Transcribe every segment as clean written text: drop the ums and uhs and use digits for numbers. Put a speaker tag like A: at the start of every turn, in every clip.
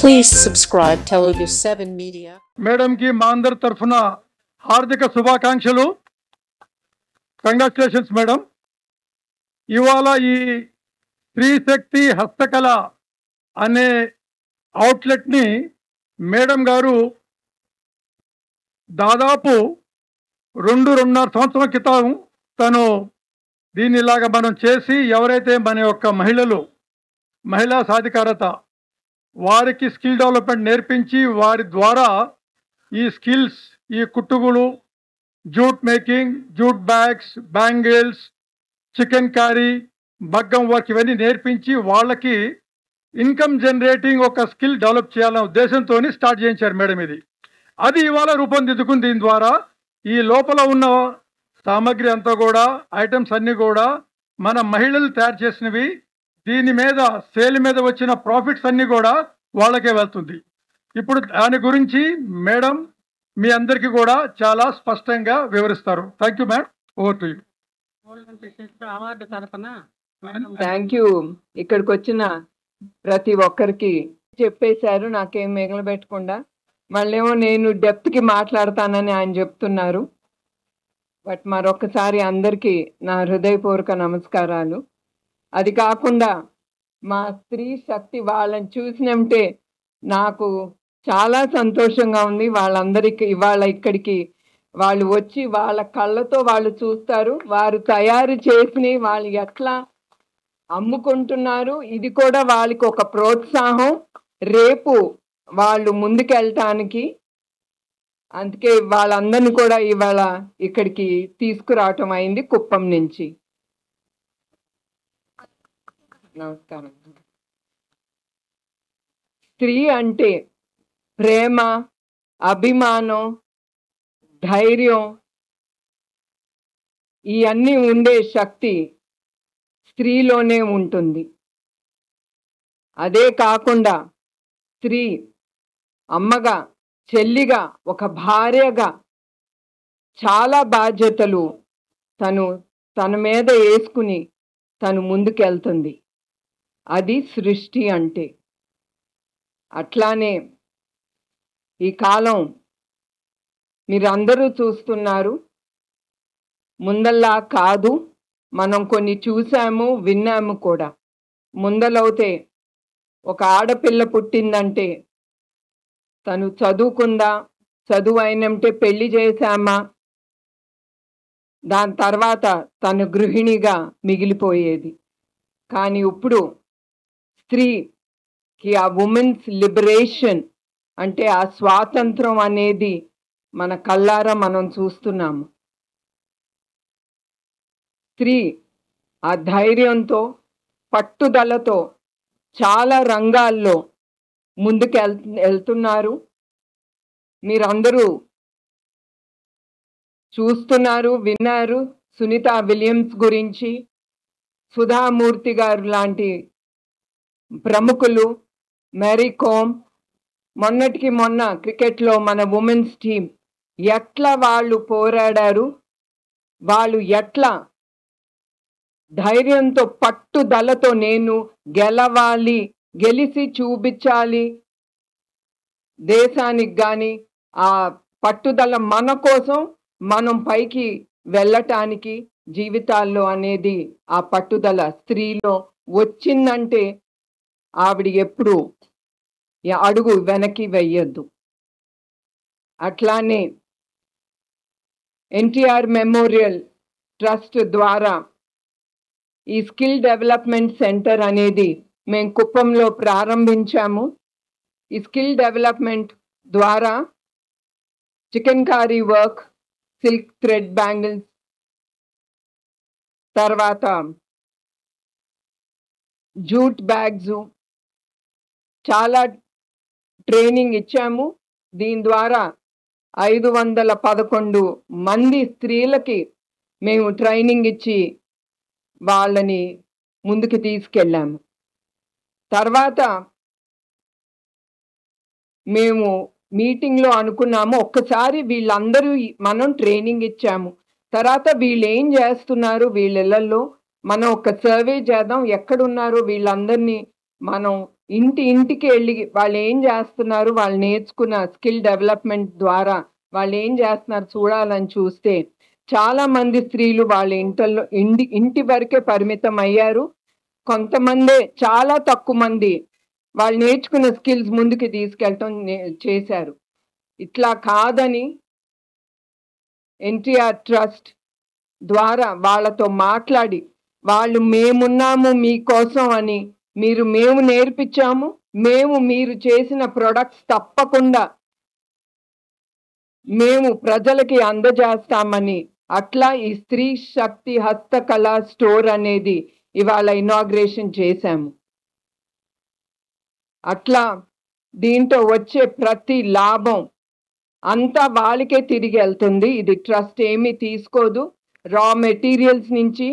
A: Please subscribe Telugu 7 Media.
B: Madam కి మా అందరి తరఫున హార్దిక శుభాకాంక్షలు. Congratulations madam. ఇవాళ ఈ స్త్రీ శక్తి హస్తకళ అనే అవుట్లెట్ని మేడం గారు దాదాపు 2.5 సంవత్సరాల క్రితం తను దీనిలాగా మనం చేసి ఎవరైతే మన యొక్క మహిళా సాధికారత వారికి స్కిల్ డెవలప్మెంట్ నేర్పించి వారి ద్వారా ఈ స్కిల్స్ ఈ కుట్టుగులు jute making jute bags bangles chicken curry మగ్గం వర్క్ ఇవన్నీ నేర్పించి వాళ్ళకి ఇన్కమ్ జనరేటింగ్ ఒక స్కిల్ డెవలప్ చేయాలనే ఉద్దేశంతో స్టార్ట్ చేయించారు మేడం. అది ఇవాళ రూపొందిద్దుకుంది. దీని ద్వారా ఈ లోపల ఉన్న సామాగ్రి అంతా కూడా ఐటమ్స్ అన్నీ కూడా మన మహిళలు తయారు చేసినవి. దీని మీద సేల్ మీద వచ్చిన ప్రాఫిట్స్ అన్నీ కూడా వాళ్ళకే వెళ్తుంది. ఇప్పుడు దాని గురించి మేడం మీ అందరికీ కూడా చాలా స్పష్టంగా వివరిస్తారు. Thank you madam. Over to you.
C: Thank you. ఇక్కడికి వచ్చిన ప్రతి ఒక్కరికి చెప్పేశారు, నాకేం మిగలబెట్టకుండా. మళ్ళేమో నేను డెప్త్కి మాట్లాడతానని ఆయన చెప్తున్నారు. బట్ మరొకసారి అందరికీ నా హృదయపూర్వక నమస్కారాలు. అది కాకుండా మా స్త్రీ శక్తి వాళ్ళని చూసినంటే నాకు చాలా సంతోషంగా ఉంది. వాళ్ళందరికీ ఇవాళ ఇక్కడికి వాళ్ళు వచ్చి వాళ్ళ కళ్ళతో వాళ్ళు చూస్తారు, వారు తయారు చేసి వాళ్ళు ఎట్లా అమ్ముకుంటున్నారు. ఇది కూడా వాళ్ళకి ఒక ప్రోత్సాహం రేపు వాళ్ళు ముందుకెళ్ళటానికి. అందుకే వాళ్ళందరినీ కూడా ఇవాళ ఇక్కడికి తీసుకురావటం అయింది కుప్పం నుంచి. నమస్కారం. స్త్రీ అంటే ప్రేమ, అభిమానం, ధైర్యం ఇవన్నీ ఉండే శక్తి స్త్రీలోనే ఉంటుంది. అదే కాకుండా స్త్రీ అమ్మగా, చెల్లిగా, ఒక భార్యగా చాలా బాధ్యతలు తన మీద వేసుకుని తను ముందుకెళ్తుంది. అది సృష్టి అంటే. అట్లానే ఈ కాలం మీరందరూ చూస్తున్నారు, ముందల్లా కాదు. మనం కొన్ని చూసాము, విన్నాము కూడా. ముందలవుతే ఒక ఆడపిల్ల పుట్టిందంటే తను చదువుకుందా, చదువు అయినంటే పెళ్లి చేశామా, దాని తర్వాత తను గృహిణిగా మిగిలిపోయేది. కానీ ఇప్పుడు స్త్రీకి ఆ ఉమెన్స్ లిబరేషన్ అంటే ఆ స్వాతంత్రం అనేది మన కళ్ళారా మనం చూస్తున్నాము. స్త్రీ ఆ ధైర్యంతో, పట్టుదలతో చాలా రంగాల్లో ముందుకు వెళ్తున్నారు. మీరందరూ చూస్తున్నారు, విన్నారు. సునీతా విలియమ్స్ గురించి, సుధామూర్తి గారు లాంటి ప్రముఖులు, మేరీ కోమ్, మొన్నటికి మొన్న క్రికెట్లో మన ఉమెన్స్ టీం ఎట్లా వాళ్ళు పోరాడారు, వాళ్ళు ఎట్లా ధైర్యంతో పట్టుదలతో నేను గెలవాలి, గెలిచి చూపించాలి దేశానికి, కానీ ఆ పట్టుదల మన కోసం మనం పైకి వెళ్ళటానికి జీవితాల్లో అనేది ఆ పట్టుదల స్త్రీలో వచ్చిందంటే ఆవిడ ఎప్పుడు అడుగు వెనక్కి వెయ్యొద్దు. అట్లానే ఎన్టీఆర్ మెమోరియల్ ట్రస్ట్ ద్వారా ఈ స్కిల్ డెవలప్మెంట్ సెంటర్ అనేది మేము కుప్పంలో ప్రారంభించాము. ఈ స్కిల్ డెవలప్మెంట్ ద్వారా chicken curry work, silk thread bangles, తర్వాత జూట్ బ్యాగ్స్ చాలా ట్రైనింగ్ ఇచ్చాము. దీని ద్వారా 511 మంది స్త్రీలకి మేము ట్రైనింగ్ ఇచ్చి వాళ్ళని ముందుకు తీసుకెళ్ళాము. తర్వాత మేము మీటింగ్లో అనుకున్నాము, ఒక్కసారి వీళ్ళందరూ మనం ట్రైనింగ్ ఇచ్చాము, తర్వాత వీళ్ళు ఏం చేస్తున్నారు వీళ్ళ ఇళ్ళల్లో మనం ఒక సర్వే చేద్దాం, ఎక్కడున్నారో వీళ్ళందరినీ మనం ఇంటికి వెళ్ళి వాళ్ళు ఏం చేస్తున్నారు, వాళ్ళు నేర్చుకున్న స్కిల్ డెవలప్మెంట్ ద్వారా వాళ్ళు ఏం చేస్తున్నారు చూడాలని చూస్తే చాలా మంది స్త్రీలు వాళ్ళ ఇంటి వరకే పరిమితం అయ్యారు. కొంతమందే, చాలా తక్కువ మంది వాళ్ళు నేర్చుకున్న స్కిల్స్ ముందుకు తీసుకెళ్ళటం చేశారు. ఇట్లా కాదని ఎన్టీఆర్ ట్రస్ట్ ద్వారా వాళ్ళతో మాట్లాడి, వాళ్ళు మేమున్నాము మీకోసం అని, మేము నేర్పించాము, మీరు చేసిన ప్రొడక్ట్స్ తప్పకుండా మేము ప్రజలకి అందజేస్తామని, అట్లా ఈ స్త్రీ శక్తి హస్తకళ స్టోర్ అనేది ఇవాళ ఇనాగ్రేషన్ చేశాము. అట్లా దీంట్లో వచ్చే ప్రతి లాభం అంతా వాళ్ళకే తిరిగి వెళ్తుంది. ఇది ట్రస్ట్ ఏమీ తీసుకోదు. రా మెటీరియల్స్ నుంచి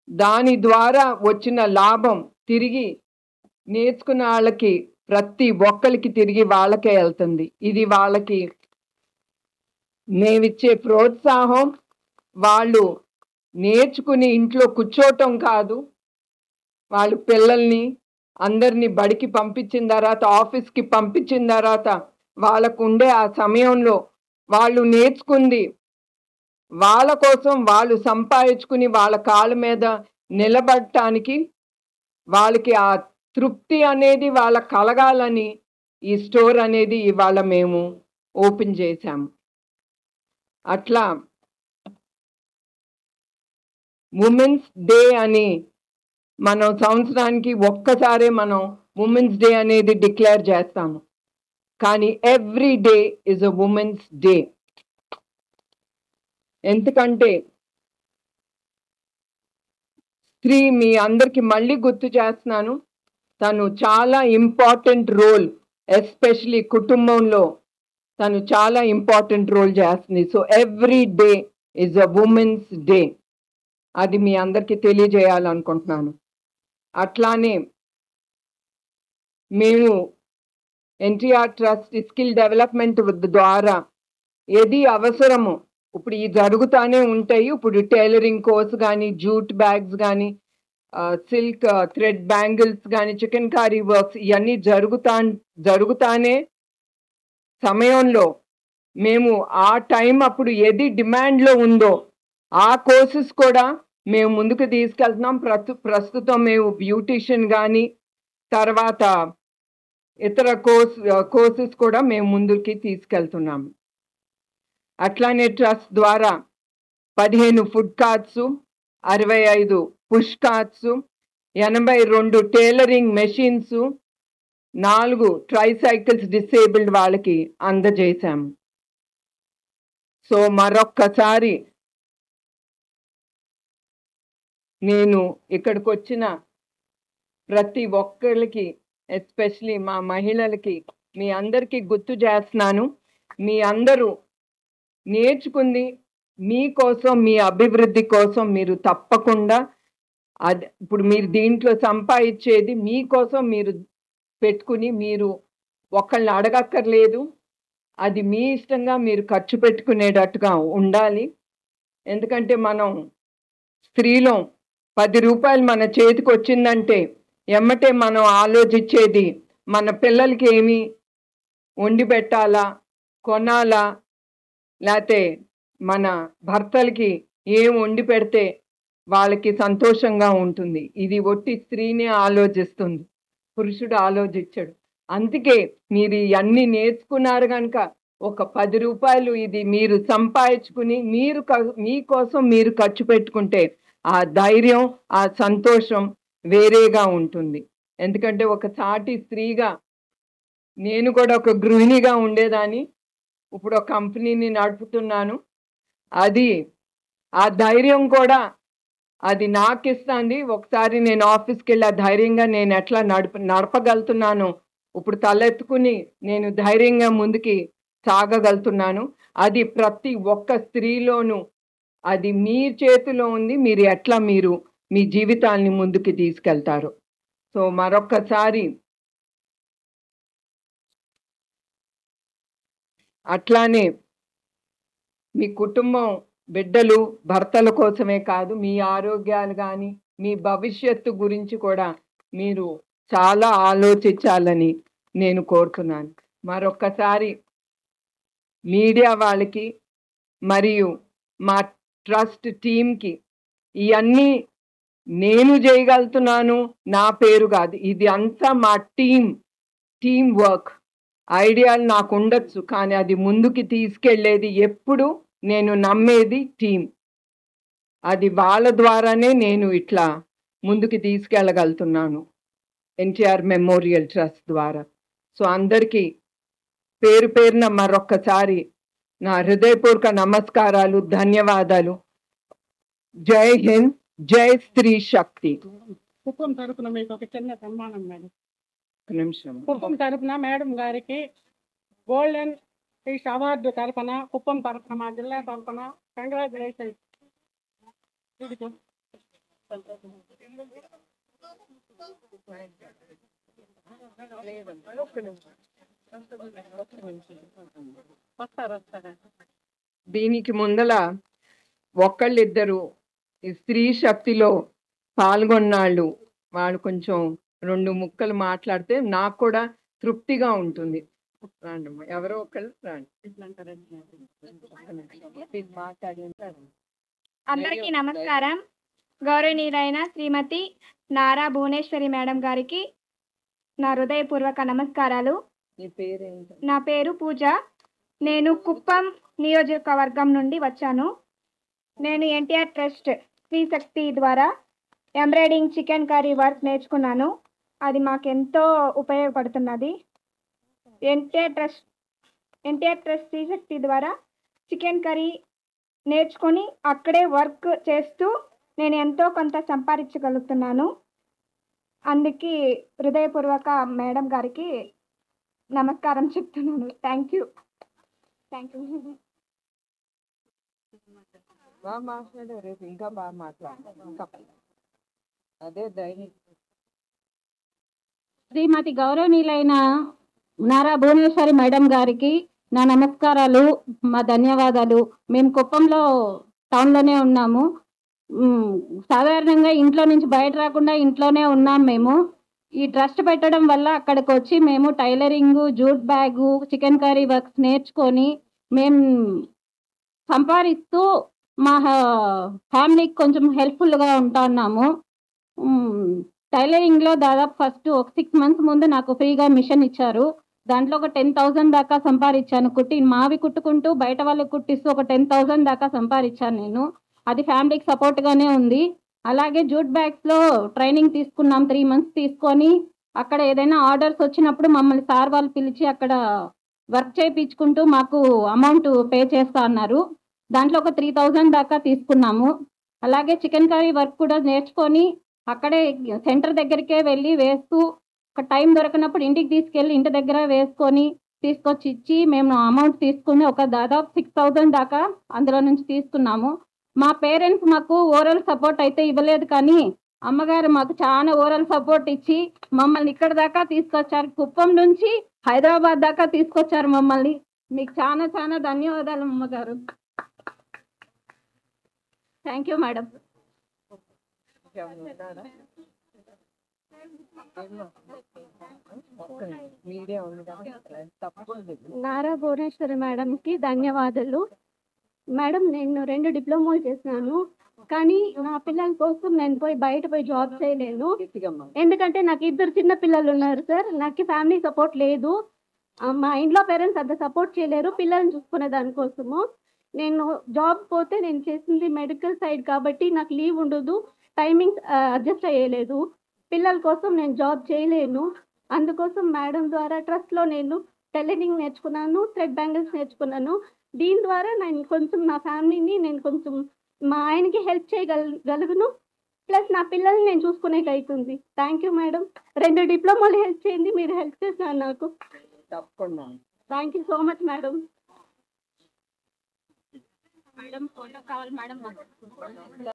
C: దాని ద్వారా వచ్చిన లాభం తిరిగి నేర్చుకున్న వాళ్ళకి, ప్రతి ఒక్కరికి తిరిగి వాళ్ళకే వెళ్తుంది. ఇది వాళ్ళకి మేమిచ్చే ప్రోత్సాహం. వాళ్ళు నేర్చుకుని ఇంట్లో కూర్చోటం కాదు, వాళ్ళు పిల్లల్ని అందరినీ బడికి పంపించిన తర్వాత, ఆఫీస్కి పంపించిన తర్వాత వాళ్ళకు ఉండే ఆ సమయంలో వాళ్ళు నేర్చుకుంది వాళ్ళ కోసం, వాళ్ళు సంపాదించుకుని వాళ్ళ కాళ్ళ మీద నిలబడటానికి, వాళ్ళకి ఆ తృప్తి అనేది వాళ్ళ కలగాలని ఈ స్టోర్ అనేది ఇవాళ మేము ఓపెన్ చేశాము. అట్లా ఉమెన్స్ డే అని మనం సంవత్సరానికి ఒక్కసారే మనం ఉమెన్స్ డే అనేది డిక్లేర్ చేస్తాము. కానీ every day is a women's day. ఎందుకంటే స్త్రీ, మీ అందరికి మళ్ళీ గుర్తు చేస్తున్నాను, తను చాలా ఇంపార్టెంట్ రోల్, ఎస్పెషలీ కుటుంబంలో తను చాలా ఇంపార్టెంట్ రోల్ చేస్తుంది. So every day is a women's day. అది మీ అందరికీ తెలియజేయాలనుకుంటున్నాను. అట్లానే మేము ఎన్టీఆర్ ట్రస్ట్ స్కిల్ డెవలప్మెంట్ ద్వారా ఏది అవసరమో, ఇప్పుడు ఈ జరుగుతానే ఉంటాయి. ఇప్పుడు టైలరింగ్ కోర్స్ కానీ, జూట్ బ్యాగ్స్ కానీ, సిల్క్ థ్రెడ్ బ్యాంగిల్స్ కానీ, చికెన్ కర్రీ వర్క్స్, ఇవన్నీ జరుగుతానే సమయంలో మేము ఆ టైం అప్పుడు ఏది డిమాండ్లో ఉందో ఆ కోర్సెస్ కూడా మేము ముందుకు తీసుకెళ్తున్నాం. ప్రస్తుతం మేము బ్యూటిషియన్ కానీ, తర్వాత ఇతర కోర్సెస్ కూడా మేము ముందుకి తీసుకెళ్తున్నాము. అట్లానే ట్రస్ట్ ద్వారా 15 food carts, 65 push carts, 82 tailoring machines, 4 tricycles disabled వాళ్ళకి అందజేశాము. సో మరొక్కసారి నేను ఇక్కడికి వచ్చిన ప్రతి ఒక్కరికి, ఎస్పెషలీ మా మహిళలకి, మీ అందరికీ గుర్తు చేస్తున్నాను, మీ అందరూ నేర్చుకుంది మీకోసం, మీ అభివృద్ధి కోసం. మీరు తప్పకుండా ఇప్పుడు మీరు దీంట్లో సంపాదించేది మీకోసం మీరు పెట్టుకుని, మీరు ఒకళ్ళని అడగక్కర్లేదు. అది మీ ఇష్టంగా మీరు ఖర్చు పెట్టుకునేటట్టుగా ఉండాలి. ఎందుకంటే మనం స్త్రీలో 10 రూపాయలు మన చేతికి వచ్చిందంటే ఎమ్మటే మనం ఆలోచించేది మన పిల్లలకి ఏమి వండి పెట్టాలా, కొనాలా, లేకపోతే మన భర్తలకి ఏం వండి పెడితే వాళ్ళకి సంతోషంగా ఉంటుంది. ఇది ఒట్టి స్త్రీనే ఆలోచిస్తుంది, పురుషుడు ఆలోచించడు. అందుకే మీరు ఇవన్నీ నేర్చుకున్నారు కనుక ఒక 10 రూపాయలు ఇది మీరు సంపాదించుకుని మీకోసం మీరు ఖర్చు పెట్టుకుంటే ఆ ధైర్యం, ఆ సంతోషం వేరేగా ఉంటుంది. ఎందుకంటే ఒక సాటి స్త్రీగా నేను కూడా ఒక గృహిణిగా ఉండేదాన్ని, ఇప్పుడు ఒక కంపెనీని నడుపుతున్నాను. అది ఆ ధైర్యం కూడా అది నాకు ఇస్తుంది. ఒకసారి నేను ఆఫీస్కి వెళ్ళి ఆ ధైర్యంగా నేను ఎట్లా నడపగలుగుతున్నాను, ఇప్పుడు తలెత్తుకుని నేను ధైర్యంగా ముందుకి సాగగలుగుతున్నాను. అది ప్రతి ఒక్క స్త్రీలోనూ అది మీ చేతిలో ఉంది. మీరు ఎట్లా మీ జీవితాన్ని ముందుకు తీసుకెళ్తారు. సో మరొక్కసారి అట్లానే మీ కుటుంబం, బిడ్డలు, భర్తల కోసమే కాదు, మీ ఆరోగ్యాలు కానీ, మీ భవిష్యత్తు గురించి కూడా మీరు చాలా ఆలోచించాలని నేను కోరుతున్నాను. మరొక్కసారి మీడియా వాళ్ళకి మరియు మా ట్రస్ట్ టీంకి ఇవన్నీ నేను చేయగలుగుతున్నాను, నా పేరు కాదు, ఇది అంతా మా టీం వర్క్. ఐడియాలు నాకు ఉండొచ్చు, కానీ అది ముందుకి తీసుకెళ్లేది ఎప్పుడు నేను నమ్మేది టీం. అది వాళ్ళ ద్వారానే నేను ఇట్లా ముందుకి తీసుకెళ్ళగలుగుతున్నాను, ఎన్టీఆర్ మెమోరియల్ ట్రస్ట్ ద్వారా. సో అందరికీ పేరు పేరున మరొక్కసారి నా హృదయపూర్వక నమస్కారాలు, ధన్యవాదాలు. జై హింద్, జై స్త్రీ శక్తి.
D: కుప్పం తరపున మీకు ఒక చిన్న సన్మానం మేడం.
C: ఒక నిమిషం.
D: కుప్పం తరపున మేడం గారికి గోల్డెన్ ఫిష్ అవార్డు తరపున, కుప్పం తరపున, మా జిల్లా తరపున కంగ్రాచులేషన్స్.
C: దీనికి ముందల ఒకళ్ళిద్దరు ఈ స్త్రీ శక్తిలో పాల్గొన్నాళ్ళు వాళ్ళు కొంచెం 2 ముక్కలు మాట్లాడితే నాకు కూడా తృప్తిగా ఉంటుంది. రాండమ్మా, ఎవరో ఒకళ్ళు రండి.
E: అందరికీ నమస్కారం. గౌరవనీయులైన శ్రీమతి నారా భువనేశ్వరి మేడం గారికి నా హృదయపూర్వక నమస్కారాలు.
C: నీ పేరేంటి?
E: నా పేరు పూజ. నేను కుప్పం నియోజకవర్గం నుండి వచ్చాను. నేను ఎన్టీఆర్ ట్రస్ట్ స్త్రీ శక్తి ద్వారా ఎంబ్రాయిడింగ్ చికెన్ కర్రీ వర్క్ నేర్చుకున్నాను. అది మాకెంతో ఉపయోగపడుతున్నది. ఎన్టీఆర్ ట్రస్ట్ స్త్రీ శక్తి ద్వారా చికెన్ కర్రీ నేర్చుకొని అక్కడే వర్క్ చేస్తూ నేను ఎంతో కొంత సంపాదించగలుగుతున్నాను. అందుకే హృదయపూర్వక మేడం గారికి నమస్కారం చెప్తున్నాను. Thank you.
C: బాగా మాట్లాడే, రేపు ఇంకా బాగా మాట్లాడు. అదే ధైర్యం.
F: శ్రీమతి గౌరవనీయులైన నారా భువనేశ్వరి మేడం గారికి నా నమస్కారాలు, మా ధన్యవాదాలు. మేము కుప్పంలో టౌన్లోనే ఉన్నాము. సాధారణంగా ఇంట్లో నుంచి బయట రాకుండా ఇంట్లోనే ఉన్నాం మేము. ఈ ట్రస్ట్ పెట్టడం వల్ల అక్కడికి వచ్చి మేము tailoring, jute bag, chicken curry works నేర్చుకొని మేము సంపాదిస్తూ మా ఫ్యామిలీకి కొంచెం హెల్ప్ఫుల్గా ఉంటున్నాము. టైలరింగ్లో దాదాపు ఫస్ట్ ఒక 6 months ముందు నాకు ఫ్రీగా మిషన్ ఇచ్చారు. దాంట్లో ఒక 10,000 దాకా సంపాదించాను. మావి కుట్టుకుంటూ బయట వాళ్ళకి కుట్టిస్తూ ఒక 10,000 దాకా సంపాదించాను నేను. అది ఫ్యామిలీకి సపోర్ట్గానే ఉంది. అలాగే జూట్ బ్యాగ్స్లో ట్రైనింగ్ తీసుకున్నాం. 3 months తీసుకొని అక్కడ ఏదైనా ఆర్డర్స్ వచ్చినప్పుడు మమ్మల్ని సార్ వాళ్ళు పిలిచి అక్కడ వర్క్ చేయించుకుంటూ మాకు అమౌంట్ పే చేస్తా అన్నారు. దాంట్లో ఒక 3,000 దాకా తీసుకున్నాము. అలాగే చికెన్ కర్రీ వర్క్ కూడా నేర్చుకొని అక్కడే సెంటర్ దగ్గరికే వెళ్ళి వేస్తూ ఒక టైం దొరకనప్పుడు ఇంటికి తీసుకెళ్ళి ఇంటి దగ్గర వేసుకొని తీసుకొచ్చి ఇచ్చి మేము అమౌంట్ తీసుకుని ఒక దాదాపు 6,000 దాకా అందులో నుంచి తీసుకున్నాము. మా పేరెంట్స్ మాకు ఓరల్ సపోర్ట్ అయితే ఇవ్వలేదు, కానీ అమ్మగారు మాకు చాలా ఓరల్ సపోర్ట్ ఇచ్చి మమ్మల్ని ఇక్కడ దాకా తీసుకొచ్చారు. కుప్పం నుంచి హైదరాబాద్ దాకా తీసుకొచ్చారు మమ్మల్ని. మీకు చాలా చాలా ధన్యవాదాలు అమ్మగారు. Thank you madam.
E: Nara Bhuvaneswari మేడంకి ధన్యవాదాలు. మేడం, నేను 2 డిప్లొమాలు చేసినాను, కానీ నా పిల్లల కోసం నేను బయట పోయి జాబ్ చేయలేను. ఎందుకంటే నాకు 2 చిన్న పిల్లలు ఉన్నారు సార్. నాకు ఫ్యామిలీ సపోర్ట్ లేదు. మా ఇంట్లో పేరెంట్స్ అంత సపోర్ట్ చేయలేరు పిల్లల్ని చూసుకునే దానికోసము. నేను జాబ్ పోతే నేను చేసింది మెడికల్ సైడ్ కాబట్టి నాకు లీవ్ ఉండదు, టైమింగ్స్ అడ్జస్ట్ అయ్యలేదు. పిల్లల కోసం నేను జాబ్ చేయలేను. అందుకోసం మేడం ద్వారా ట్రస్ట్లో నేను టైలరింగ్ నేర్చుకున్నాను, థ్రెడ్ బ్యాంగిల్స్ నేర్చుకున్నాను. దీని ద్వారా నేను కొంచెం నా ఫ్యామిలీని నేను కొంచెం మా ఆయనకి హెల్ప్ చేయగలుగును, ప్లస్ నా పిల్లల్ని నేను చూసుకునేకి అవుతుంది. Thank you madam. 2 డిప్లొమాలు హెల్ప్ చేయండి, మీరు హెల్ప్ చేసినారు నాకు.
C: తప్పకుండా.
E: Thank you so much madam.
F: Madam photo కావాలి మేడం.